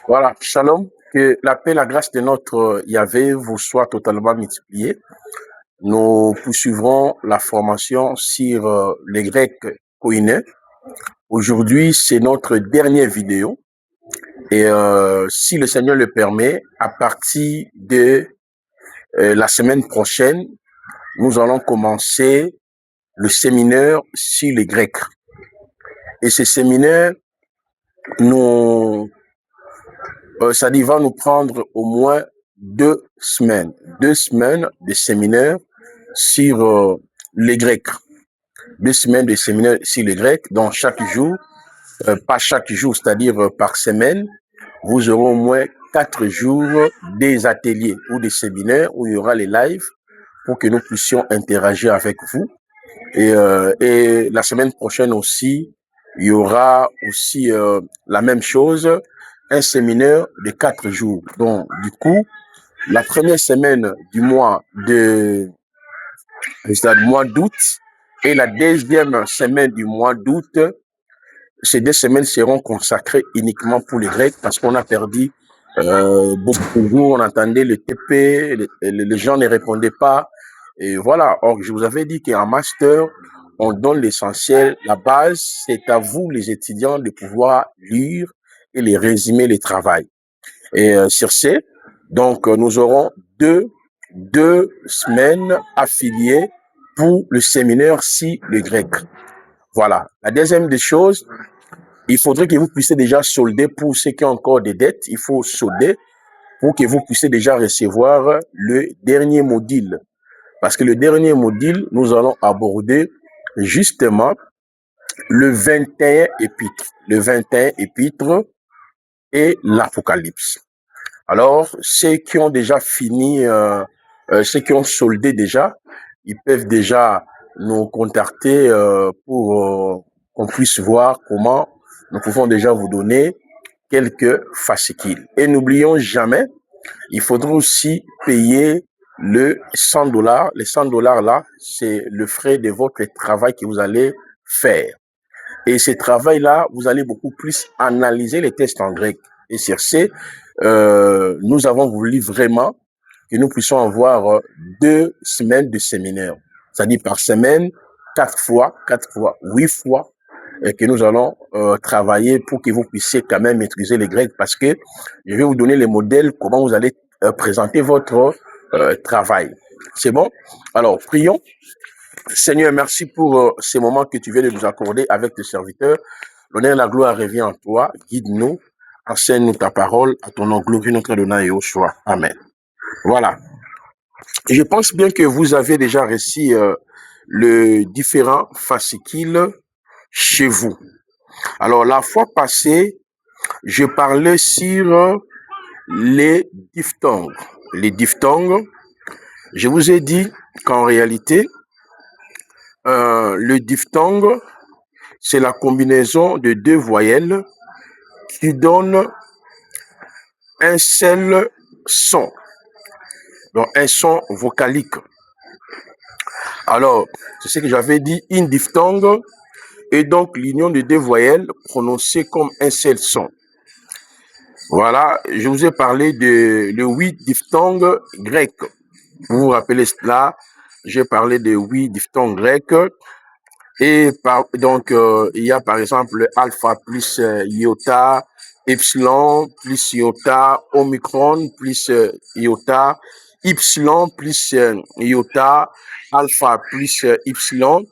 Voilà, shalom, que la paix, la grâce de notre Yahvé vous soit totalement multipliée. Nous poursuivrons la formation sur les Grecs koinés. Aujourd'hui, c'est notre dernière vidéo. Et si le Seigneur le permet, à partir de la semaine prochaine, nous allons commencer le séminaire sur les Grecs. Et ce séminaire, ça va nous prendre au moins 2 semaines. 2 semaines de séminaire sur les Grecs. 2 semaines de séminaire sur les Grecs, donc chaque jour, pas chaque jour, c'est-à-dire par semaine, vous aurez au moins 4 jours des ateliers ou des séminaires où il y aura les lives pour que nous puissions interagir avec vous. Et la semaine prochaine aussi, il y aura aussi la même chose, un séminaire de 4 jours. Donc, du coup, la première semaine du mois d'août et la deuxième semaine du mois d'août, ces 2 semaines seront consacrées uniquement pour les Grecs parce qu'on a perdu beaucoup de jours. On entendait le TP, les gens ne répondaient pas. Et voilà. Or, je vous avais dit qu'en master, on donne l'essentiel. La base, c'est à vous, les étudiants, de pouvoir lire et les résumer les travail. Et sur ce, donc, nous aurons deux semaines affiliées pour le séminaire si le grec. Voilà. La deuxième des choses, il faudrait que vous puissiez déjà solder pour ceux qui ont encore des dettes. Il faut solder pour que vous puissiez déjà recevoir le dernier module. Parce que le dernier module, nous allons aborder justement le 21 épîtres. Le 21 épîtres et l'Apocalypse. Alors, ceux qui ont déjà fini, ceux qui ont soldé déjà, ils peuvent déjà nous contacter pour qu'on puisse voir comment nous pouvons déjà vous donner quelques fascicules. Et n'oublions jamais, il faudra aussi payer le $100. Les $100 là, c'est le frais de votre travail que vous allez faire. Et ce travail-là, vous allez beaucoup plus analyser les textes en grec. Et sur ce, nous avons voulu vraiment que nous puissions avoir 2 semaines de séminaire. C'est-à-dire par semaine, 4 fois, 8 fois, et que nous allons travailler pour que vous puissiez quand même maîtriser les grecs parce que je vais vous donner les modèles, comment vous allez présenter votre travail. C'est bon? Alors, prions. Seigneur, merci pour ces moments que tu viens de nous accorder avec tes serviteurs. L'honneur et la gloire revient en toi. Guide-nous, enseigne-nous ta parole. À ton nom, glorifie notre Adonai et au choix. Amen. Voilà. Je pense bien que vous avez déjà reçu les différents fascicules chez vous. Alors, la fois passée, je parlais sur les diphtongues. Les diphtongues, je vous ai dit qu'en réalité, le diphtongue, c'est la combinaison de 2 voyelles qui donnent un seul son, donc un son vocalique. Alors, c'est ce que j'avais dit, une diphtongue est donc l'union de 2 voyelles prononcées comme un seul son. Voilà, je vous ai parlé de 8 diphtongues grecs. Vous vous rappelez cela, j'ai parlé de 8 diphtongues grecs. Et donc, il y a par exemple alpha plus iota, epsilon plus iota, omicron plus iota, ypsilon plus iota, alpha plus ypsilon,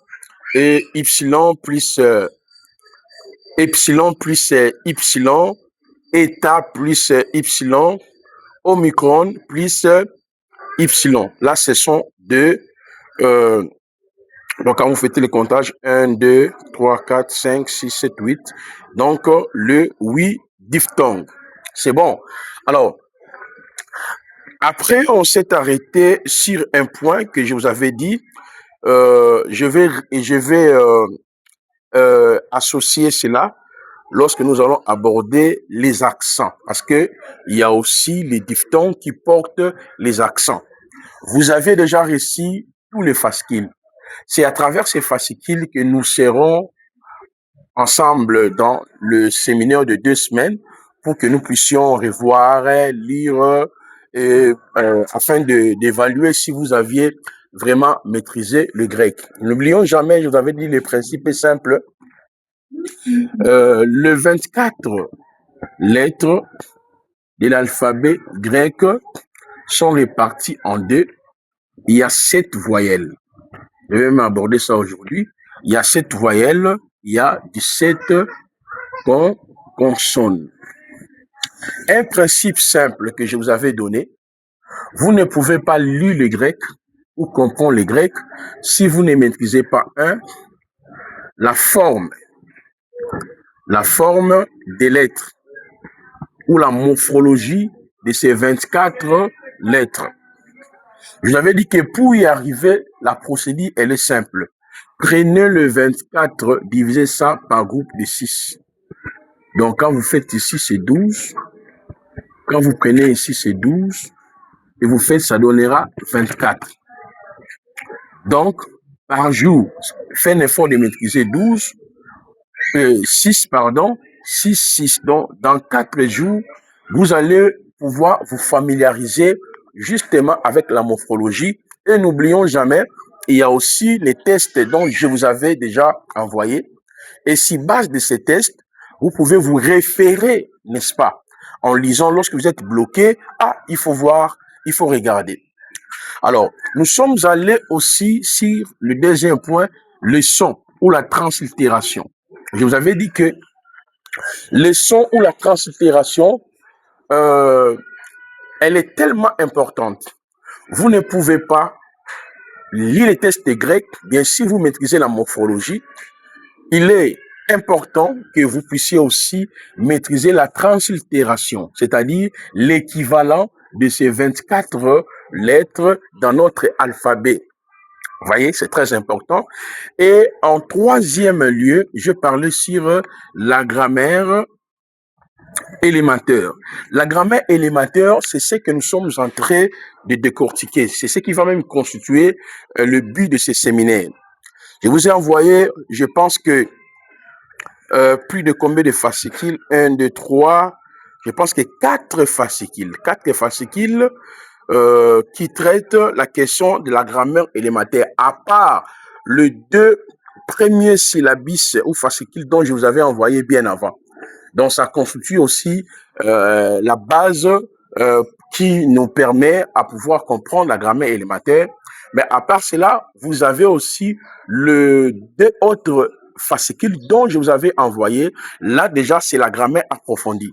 et ypsilon plus epsilon plus ypsilon, eta plus ypsilon, omicron plus ypsilon. Là, ce sont 2 donc, quand vous faites le comptage, 1, 2, 3, 4, 5, 6, 7, 8. Donc, le 8 diphtongues. C'est bon. Alors, après, on s'est arrêté sur un point que je vous avais dit. Je vais associer cela lorsque nous allons aborder les accents. Parce que il y a aussi les diphtongues qui portent les accents. Vous avez déjà reçu tous les fascicules. C'est à travers ces fascicules que nous serons ensemble dans le séminaire de 2 semaines pour que nous puissions revoir, lire, afin d'évaluer si vous aviez vraiment maîtrisé le grec. N'oublions jamais, je vous avais dit, le principe est simple. Les 24 lettres de l'alphabet grec sont réparties en deux. Il y a 7 voyelles. Je vais même aborder ça aujourd'hui. Il y a 7 voyelles, il y a 17 consonnes. Un principe simple que je vous avais donné, vous ne pouvez pas lire le grec ou comprendre le grec si vous ne maîtrisez pas la forme des lettres ou la morphologie de ces 24 lettres. Je vous avais dit que pour y arriver, la procédure, elle est simple. Prenez le 24, divisez ça par groupe de 6. Donc, quand vous faites ici, c'est 12. Quand vous prenez ici, c'est 12. Et vous faites, ça donnera 24. Donc, par jour, faites un effort de maîtriser 6. 6. Donc, dans 4 jours, vous allez pouvoir vous familiariser justement avec la morphologie. Et n'oublions jamais, il y a aussi les tests dont je vous avais déjà envoyés. Et sur base de ces tests, vous pouvez vous référer, n'est-ce pas, en lisant lorsque vous êtes bloqué. Il faut voir, il faut regarder. Alors, nous sommes allés aussi sur le deuxième point, le son ou la translittération. Je vous avais dit que le son ou la translittération, elle est tellement importante. Vous ne pouvez pas lire les tests grecs, bien si vous maîtrisez la morphologie, il est important que vous puissiez aussi maîtriser la translittération, c'est-à-dire l'équivalent de ces 24 lettres dans notre alphabet. Vous voyez, c'est très important. Et en troisième lieu, je parlais sur la grammaire élémentaire. La grammaire élémentaire, c'est ce que nous sommes en train de décortiquer. C'est ce qui va même constituer le but de ces séminaires. Je vous ai envoyé, je pense que plus de combien de fascicules? 1, 2, 3, je pense que 4 fascicules. 4 fascicules qui traitent la question de la grammaire élémentaire, à part les 2 premiers syllabis ou fascicules dont je vous avais envoyé bien avant. Donc, ça constitue aussi la base qui nous permet à pouvoir comprendre la grammaire élémentaire. Mais à part cela, vous avez aussi les 2 autres fascicules dont je vous avais envoyé. Là, déjà, c'est la grammaire approfondie.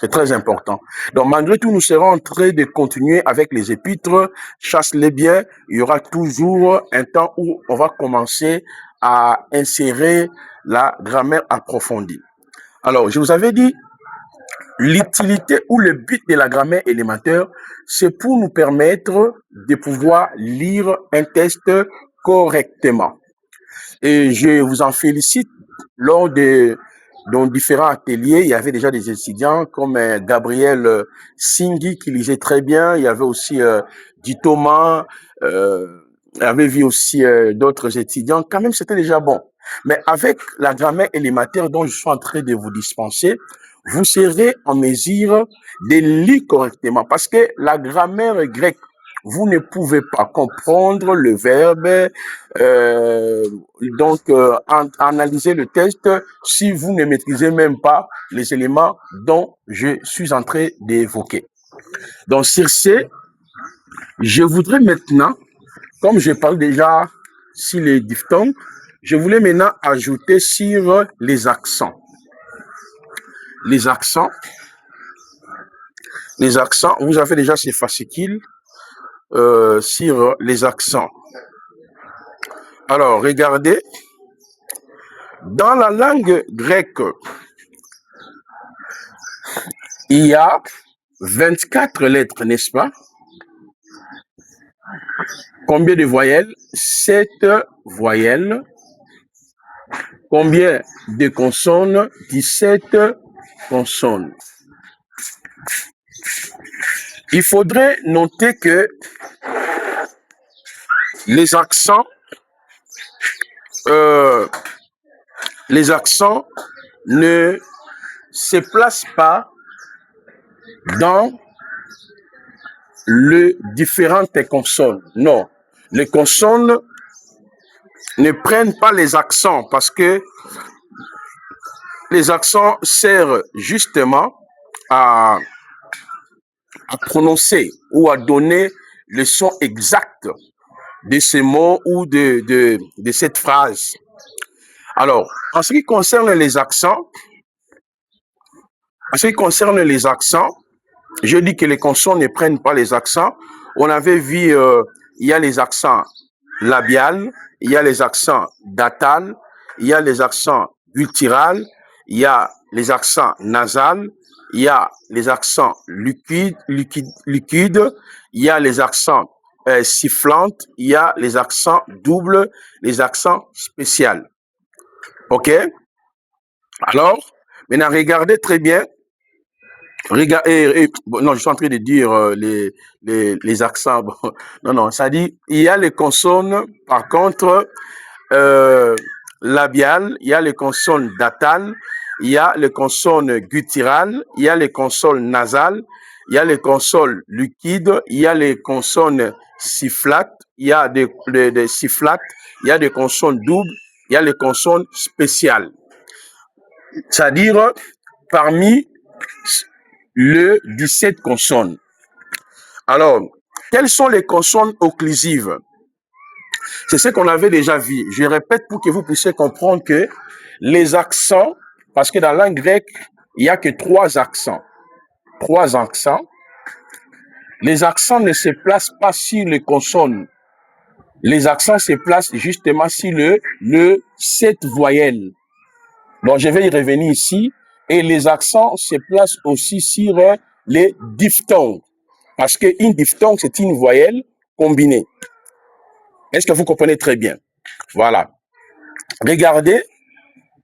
C'est très important. Donc, malgré tout, nous serons en train de continuer avec les épîtres. Chasse-les bien. Il y aura toujours un temps où on va commencer à insérer la grammaire approfondie. Alors, je vous avais dit, l'utilité ou le but de la grammaire élémentaire, c'est pour nous permettre de pouvoir lire un test correctement. Et je vous en félicite. Lors de dans différents ateliers, il y avait déjà des étudiants comme Gabriel Singhi qui lisait très bien. Il y avait aussi Guy Thomas, il y avait vu aussi d'autres étudiants. Quand même, c'était déjà bon. Mais avec la grammaire élémentaire dont je suis en train de vous dispenser, vous serez en mesure de lire correctement. Parce que la grammaire grecque, vous ne pouvez pas comprendre le verbe, analyser le test si vous ne maîtrisez même pas les éléments dont je suis en train d'évoquer. Donc, sur ce, je voudrais maintenant, comme je parle déjà sur les diphtongues, je voulais maintenant ajouter sur les accents. Les accents, vous avez déjà ces fascicules sur les accents. Alors, regardez, dans la langue grecque, il y a 24 lettres, n'est-ce pas? Combien de voyelles? 7 voyelles. Combien de consonnes? 17 consonnes. Il faudrait noter que les accents les accents ne se placent pas dans les différentes consonnes. Non, les consonnes ne prennent pas les accents parce que les accents servent justement à prononcer ou à donner le son exact de ces mots ou de cette phrase. Alors, en ce qui concerne les accents, je dis que les consonnes ne prennent pas les accents. On avait vu, il y a les accents labiales, il y a les accents datales, il y a les accents gutturales, il y a les accents nasales, il y a les accents liquides, il y a les accents sifflantes, il y a les accents doubles, les accents spéciaux. OK? Alors, maintenant, regardez très bien. Non, je suis en train de dire les accents. Bon, non, ça dit, il y a les consonnes, par contre, labiales, il y a les consonnes datales, il y a les consonnes gutturales, il y a les consonnes nasales, il y a les consonnes liquides, il y a les consonnes sifflates, il y a des sifflates, il y a des consonnes doubles, il y a les consonnes spéciales. C'est-à-dire, parmi le 17 consonnes. Alors, quelles sont les consonnes occlusives? C'est ce qu'on avait déjà vu. Je répète pour que vous puissiez comprendre que les accents, parce que dans la langue grecque, il n'y a que 3 accents. 3 accents. Les accents ne se placent pas sur les consonnes. Les accents se placent justement sur le 7 voyelles. Donc, je vais y revenir ici. Et les accents se placent aussi sur les diphtongues. Parce qu'une diphtongue, c'est une voyelle combinée. Est-ce que vous comprenez très bien? Voilà. Regardez.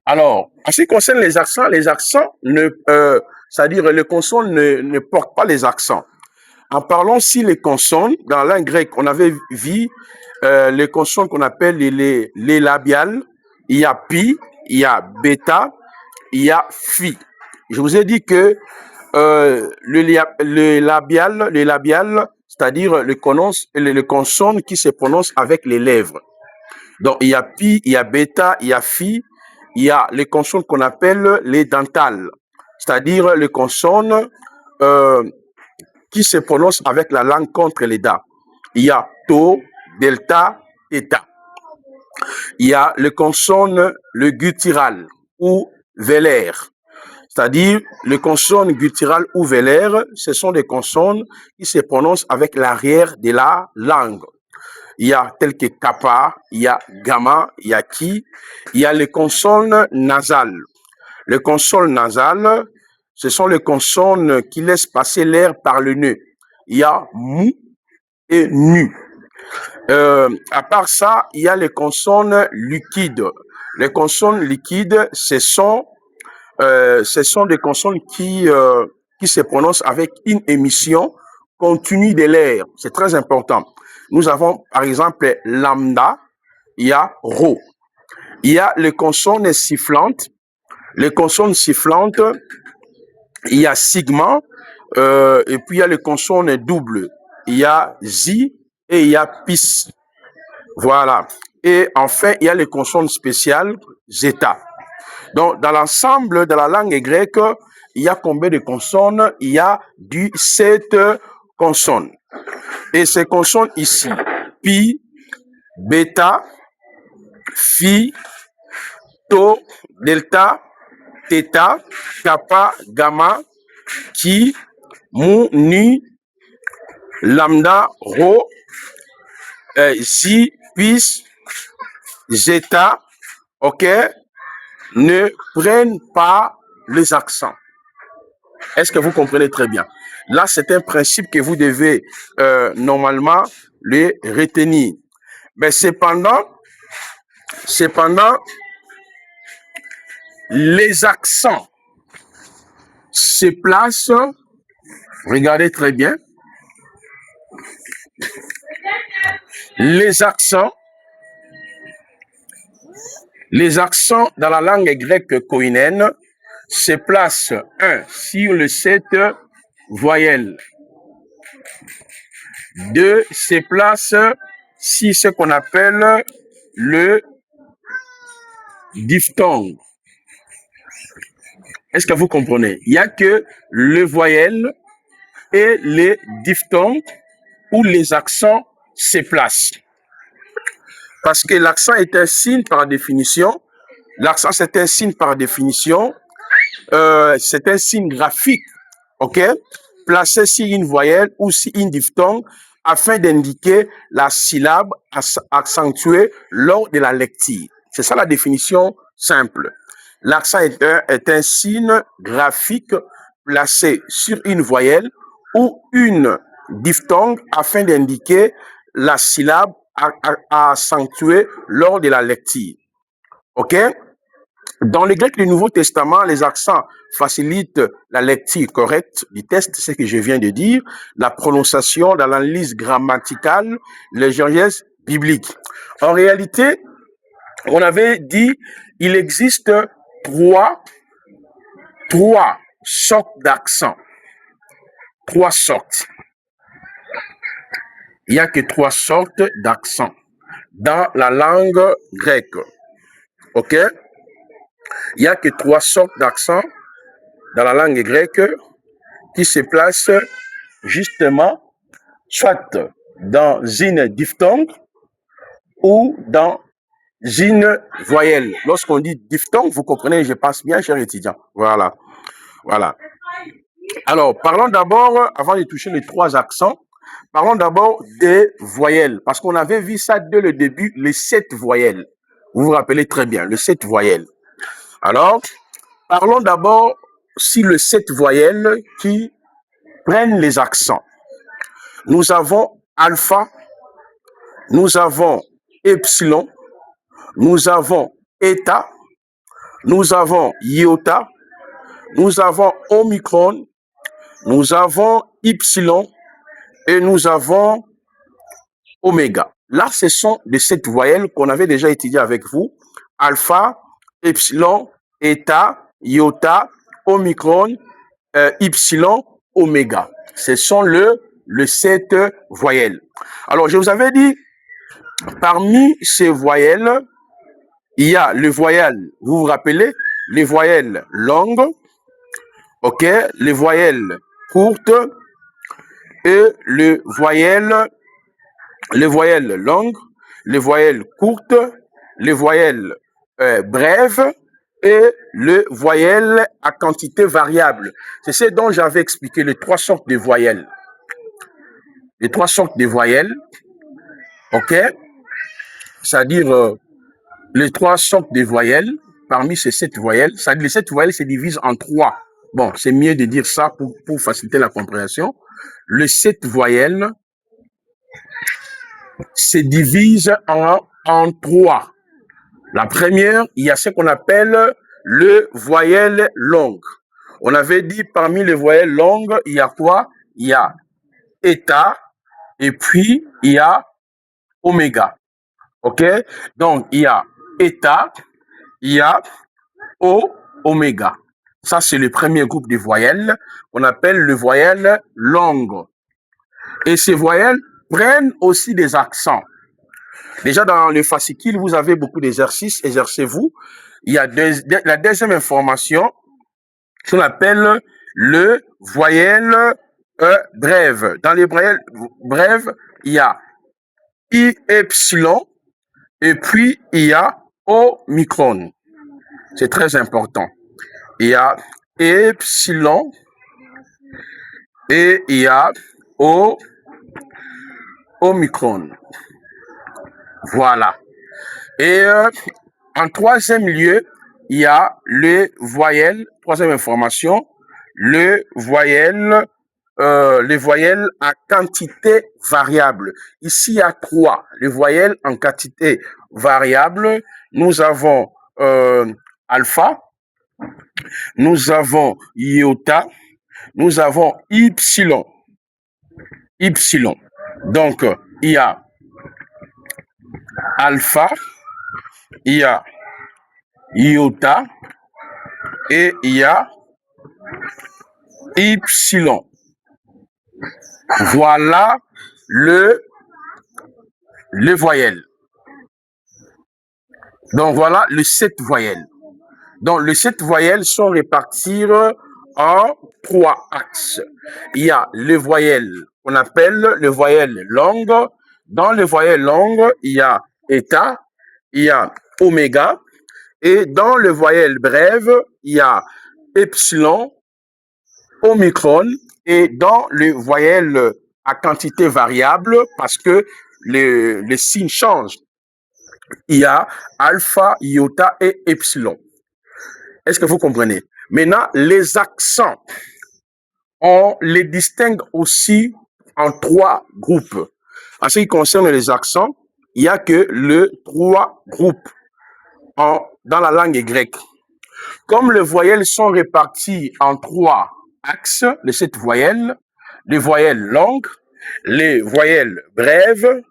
Alors, en ce qui concerne les accents, c'est-à-dire les consonnes ne portent pas les accents. En parlant si les consonnes, dans la langue grecque, on avait vu les consonnes qu'on appelle les labiales. Il y a pi, il y a bêta, il y a phi. Je vous ai dit que le labial, c'est-à-dire les consonnes qui se prononcent avec les lèvres. Donc, il y a pi, il y a bêta, il y a phi, il y a les consonnes qu'on appelle les dentales, c'est-à-dire les consonnes qui se prononcent avec la langue contre les dents. Il y a to, delta, theta. Il y a les consonnes, le guttural ou vélaire. C'est-à-dire, les consonnes gutturales ou vélaires, ce sont des consonnes qui se prononcent avec l'arrière de la langue. Il y a tel que kappa, il y a gamma, il y a ki. Il y a les consonnes nasales. Les consonnes nasales, ce sont les consonnes qui laissent passer l'air par le nez. Il y a mou et nu. À part ça, il y a les consonnes liquides. Les consonnes liquides, ce sont des consonnes qui se prononcent avec une émission continue de l'air. C'est très important. Nous avons, par exemple, lambda, il y a rho. Il y a les consonnes sifflantes. Les consonnes sifflantes, il y a sigma, et puis il y a les consonnes doubles. Il y a zi et il y a pis. Voilà. Et enfin, il y a les consonnes spéciales, zeta. Donc, dans l'ensemble de la langue grecque, il y a combien de consonnes? Il y a 17 consonnes. Et ces consonnes ici, pi, bêta, phi, to, delta, theta, kappa, gamma, ki, mu, nu, lambda, rho, zi, pis, zeta, ok, ne prennent pas les accents. Est-ce que vous comprenez très bien? Là, c'est un principe que vous devez normalement les retenir. Mais cependant, les accents se placent, regardez très bien, les accents Les accents dans la langue grecque koinène se placent, 1, sur les 7 voyelles. 2, se placent sur ce qu'on appelle le diphtongue. Est-ce que vous comprenez? Il n'y a que le voyelle et les diphtongues où les accents se placent. Parce que l'accent est un signe par définition. L'accent, c'est un signe par définition. C'est un signe graphique, ok? Placé sur une voyelle ou sur une diphtongue afin d'indiquer la syllabe accentuée lors de la lecture. C'est ça la définition simple. L'accent est un signe graphique placé sur une voyelle ou une diphtongue afin d'indiquer la syllabe accentuée lors de la lecture. OK? Dans le grec du Nouveau Testament, les accents facilitent la lecture correcte du texte, c'est ce que je viens de dire, la prononciation, dans l'analyse grammaticale, l'exégèse biblique. En réalité, on avait dit, il existe trois sortes d'accents. 3 sortes. Il n'y a que 3 sortes d'accents dans la langue grecque. OK? Il n'y a que 3 sortes d'accents dans la langue grecque qui se placent justement soit dans une diphtongue ou dans une voyelle. Lorsqu'on dit diphtongue, vous comprenez, je passe bien, chers étudiants. Voilà. Alors, parlons d'abord, avant de toucher les 3 accents, parlons d'abord des voyelles, parce qu'on avait vu ça dès le début, les 7 voyelles. Vous vous rappelez très bien, les 7 voyelles. Alors, parlons d'abord sur les 7 voyelles qui prennent les accents. Nous avons alpha, nous avons epsilon, nous avons eta, nous avons iota, nous avons omicron, nous avons ypsilon et nous avons oméga. Là, ce sont les 7 voyelles qu'on avait déjà étudiées avec vous. Alpha, epsilon, eta, iota, omicron, ypsilon, oméga. Ce sont les 7 voyelles. Alors, je vous avais dit, parmi ces voyelles, il y a les voyelles, vous vous rappelez, les voyelles longues, ok, les voyelles courtes et les voyelles longues, les voyelles courtes, les voyelles brèves et les voyelles à quantité variable. C'est ce dont j'avais expliqué les 3 sortes de voyelles. Les 3 sortes de voyelles, ok, c'est-à-dire les 3 sortes de voyelles, parmi ces 7 voyelles, c'est-à-dire les 7 voyelles se divisent en 3. Bon, c'est mieux de dire ça pour faciliter la compréhension. Les 7 voyelles se divisent en 3. La première, il y a ce qu'on appelle le voyelle longue. On avait dit parmi les voyelles longues, il y a quoi? Il y a eta et puis il y a oméga. OK? Donc, il y a eta, il y a oméga. Ça, c'est le premier groupe de voyelles qu'on appelle le voyelle longue. Et ces voyelles prennent aussi des accents. Déjà, dans le fascicule, vous avez beaucoup d'exercices. Exercez-vous. Il y a la deuxième information qu'on appelle le voyelle brève. Dans les voyelles brèves, il y a I epsilon et puis il y a omicron. C'est très important. Il y a epsilon et il y a omicron. Voilà. Et en troisième lieu, il y a les voyelles, troisième information, les voyelles à quantité variable. Ici, il y a 3. Les voyelles en quantité variable. Nous avons alpha, nous avons iota, nous avons ypsilon. Donc, il y a alpha, il y a iota et il y a Y. Voilà le voyelle. Donc voilà les 7 voyelles. Donc les 7 voyelles sont réparties en 3 axes. Il y a les voyelles qu'on appelle les voyelles longues. Dans les voyelles longues, il y a état, il y a oméga. Et dans les voyelles brèves, il y a epsilon, omicron. Et dans les voyelles à quantité variable, parce que les signes changent, il y a alpha, iota et epsilon. Est-ce que vous comprenez? Maintenant, les accents, on les distingue aussi en 3 groupes. En ce qui concerne les accents, il n'y a que le 3 groupes dans la langue grecque. Comme les voyelles sont réparties en 3 axes, les 7 voyelles, les voyelles longues, les voyelles brèves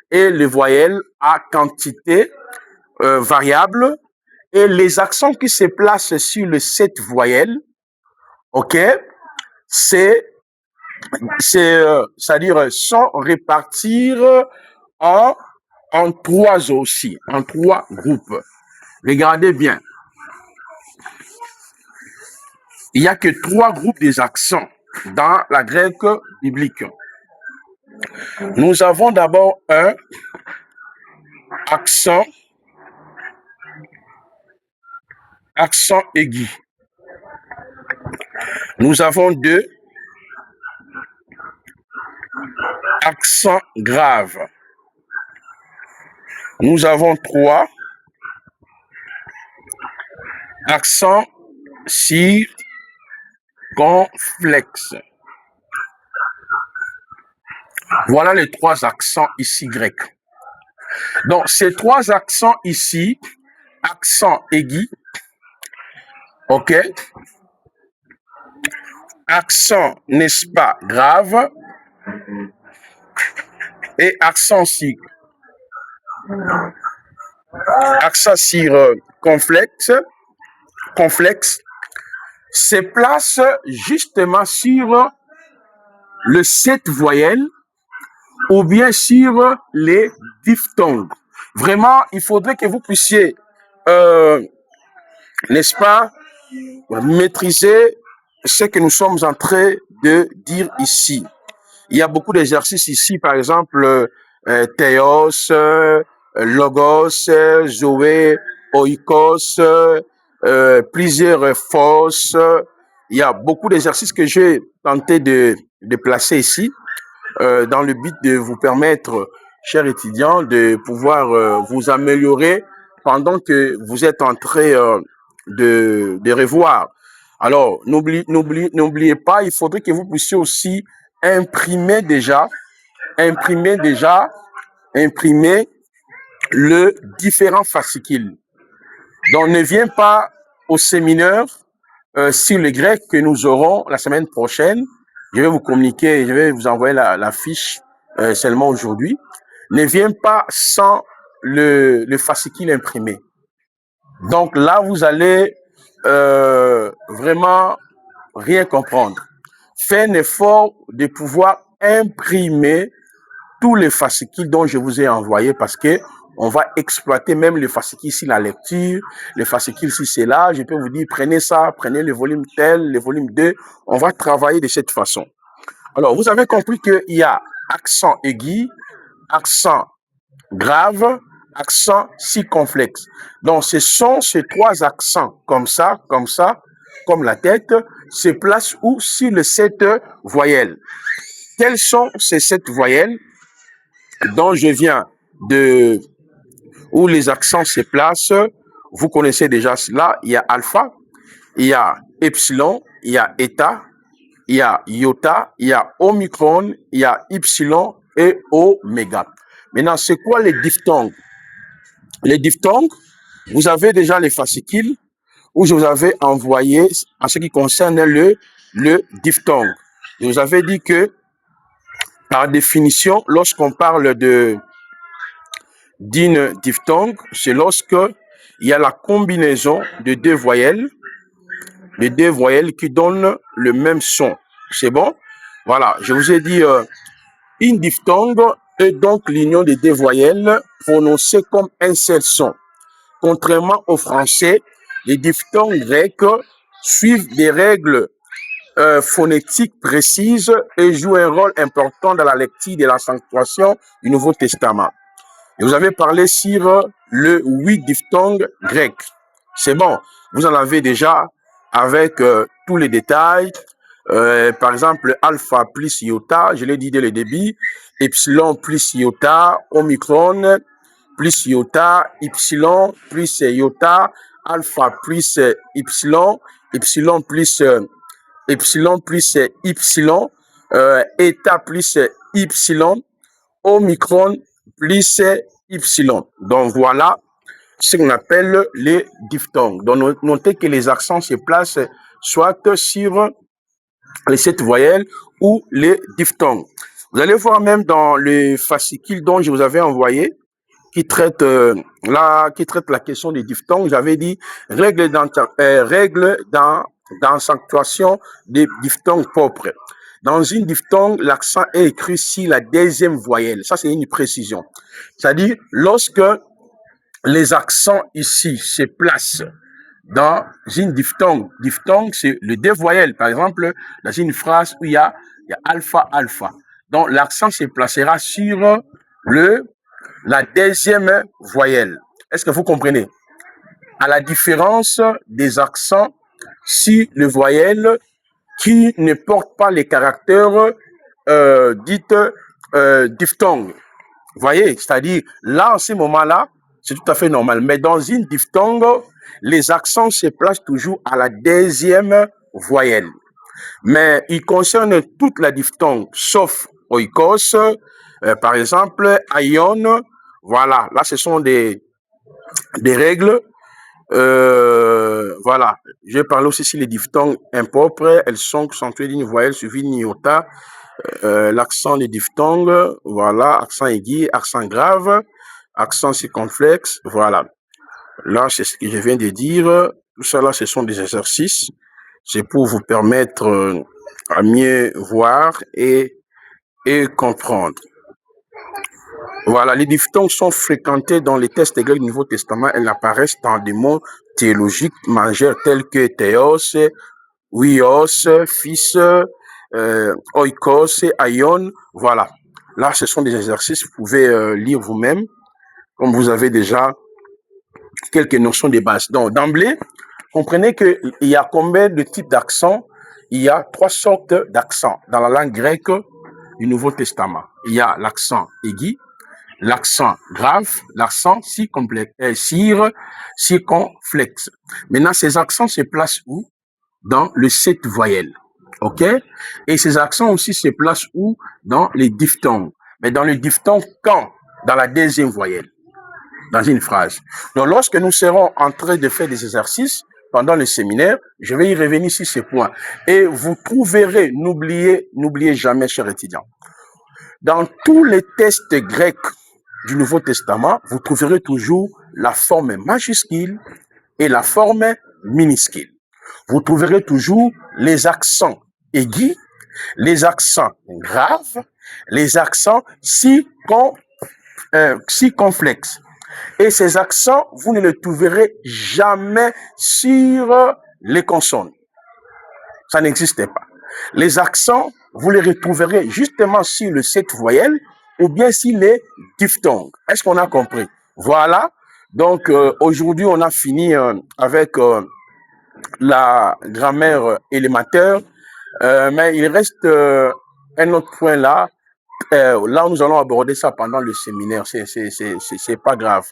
et les voyelles à quantité variable, et les accents qui se placent sur les 7 voyelles, ok, c'est-à-dire sans répartir en, en 3 aussi, en 3 groupes. Regardez bien. Il n'y a que 3 groupes des accents dans la grecque biblique. Nous avons d'abord un accent aigu. Nous avons 2 accents graves. Nous avons 3 accents circonflexes. Voilà les 3 accents ici grecs. Donc, ces 3 accents ici, accent aigu, ok, accent, n'est-ce pas, grave, et accent circonflexe, se place justement sur le 7 voyelles ou bien sur les diphtongues. Vraiment, il faudrait que vous puissiez, n'est-ce pas, maîtriser ce que nous sommes en train de dire ici. Il y a beaucoup d'exercices ici, par exemple, théos, logos, zoé, oikos, plusieurs fausses. Il y a beaucoup d'exercices que j'ai tenté de placer ici dans le but de vous permettre, chers étudiants, de pouvoir vous améliorer pendant que vous êtes en train de revoir. Alors, n'oubliez pas, il faudrait que vous puissiez aussi imprimer le différent fascicule. Donc, ne viens pas au séminaire sur le grec que nous aurons la semaine prochaine. Je vais vous communiquer, je vais vous envoyer la fiche seulement aujourd'hui. Ne viens pas sans le fascicule imprimé. Donc là, vous allez vraiment rien comprendre. Faites un effort de pouvoir imprimer tous les fascicules dont je vous ai envoyé parce que on va exploiter même les fascicules si la lecture, les fascicules si c'est là. Je peux vous dire, prenez ça, prenez le volume tel, le volume 2. On va travailler de cette façon. Alors, vous avez compris qu'il y a accent aigu, accent grave, accent circonflexe. Donc, ce sont ces 3 accents comme ça, comme la tête, se placent où sur les 7 voyelles. Quelles sont ces 7 voyelles dont je viens de... où les accents se placent? Vous connaissez déjà cela. Il y a alpha, il y a epsilon, il y a eta, il y a iota, il y a omicron, il y a ypsilon et oméga. Maintenant, c'est quoi les diphtongues? Les diphtongues, vous avez déjà les fascicules où je vous avais envoyé en ce qui concerne le diphtongue. Je vous avais dit que, par définition, lorsqu'on parle d'une diphtongue, c'est lorsque il y a la combinaison de deux voyelles qui donnent le même son. C'est bon? Voilà, je vous ai dit une diphtongue est donc l'union des deux voyelles prononcées comme un seul son. Contrairement au français, les diphtongues grecs suivent des règles phonétiques précises et jouent un rôle important dans la lecture de la sanctuation du Nouveau Testament. Et vous avez parlé sur le 8 diphtongues grecs. C'est bon, vous en avez déjà avec tous les détails. Par exemple, alpha plus iota, je l'ai dit dès le début, epsilon plus iota, omicron plus iota, epsilon plus iota, alpha plus epsilon, epsilon plus epsilon, eta plus epsilon, omicron plus epsilon. Donc voilà ce qu'on appelle les diphtongues. Donc notez que les accents se placent soit sur les 7 voyelles ou les diphtongues. Vous allez voir même dans le fascicule dont je vous avais envoyé, qui traite la question des diphtongues, j'avais dit règles d'accentuation des diphtongues propres. Dans une diphtongue, l'accent est écrit sur la deuxième voyelle. Ça, c'est une précision. C'est-à-dire, lorsque les accents ici se placent dans une diphtongue, c'est le deux voyelles. Par exemple, dans une phrase où il y a alpha, alpha. Donc, l'accent se placera sur la deuxième voyelle. Est-ce que vous comprenez? À la différence des accents sur les voyelles qui ne portent pas les caractères dites diphtongues. Vous voyez? C'est-à-dire, là, en ce moment-là, c'est tout à fait normal. Mais dans une diphtongue, les accents se placent toujours à la deuxième voyelle. Mais ils concernent toute la diphtongue, sauf oikos, par exemple, aion. Voilà, là, ce sont des règles. Voilà, je parle aussi sur les diphtongues impropres. Elles sont accentuées d'une voyelle suivie d'une iota. L'accent des diphtongues, voilà, accent aigu, accent grave, accent circonflexe, voilà. Là, c'est ce que je viens de dire. Tout ça, là, ce sont des exercices. C'est pour vous permettre à mieux voir et comprendre. Voilà, les diphtongues sont fréquentés dans les textes grecs du Nouveau Testament. Elles apparaissent dans des mots théologiques majeurs tels que théos, huios, fils, oikos, aion. Voilà. Là, ce sont des exercices. Vous pouvez lire vous-même, comme vous avez déjà quelques notions de base. Donc, d'emblée, comprenez qu'il y a combien de types d'accents? Il y a 3 sortes d'accents dans la langue grecque du Nouveau Testament. Il y a l'accent aigu, l'accent grave, l'accent circonflexe. Maintenant, ces accents se placent où? Dans les 7 voyelles. OK? Et ces accents aussi se placent où? Dans les diphtongues. Mais dans les diphtongues, quand? Dans la deuxième voyelle. Dans une phrase. Donc, lorsque nous serons en train de faire des exercices pendant le séminaire, je vais y revenir sur ces points. Et vous trouverez, n'oubliez jamais, chers étudiants, dans tous les textes grecs du Nouveau Testament, vous trouverez toujours la forme majuscule et la forme minuscule. Vous trouverez toujours les accents aigus, les accents graves, les accents circonflexes. Et ces accents, vous ne les trouverez jamais sur les consonnes. Ça n'existe pas. Les accents, vous les retrouverez justement sur les 7 voyelles ou bien sur les diphtongues. Est-ce qu'on a compris? Voilà. Donc, aujourd'hui, on a fini avec la grammaire élémentaire. Mais il reste un autre point là. Là, nous allons aborder ça pendant le séminaire. C'est pas grave.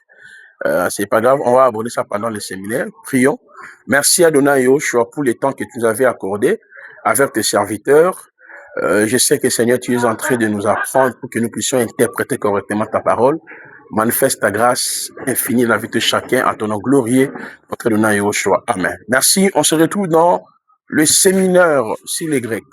C'est pas grave. On va aborder ça pendant le séminaire. Prions. Merci Adonai Yoshua pour le temps que tu nous avais accordé avec tes serviteurs. Je sais que Seigneur, tu es en train de nous apprendre pour que nous puissions interpréter correctement ta parole. Manifeste ta grâce infinie dans la vie de chacun à ton nom glorieux, notre Adonai Yoshua. Amen. Merci. On se retrouve dans le séminaire sur les Grecs.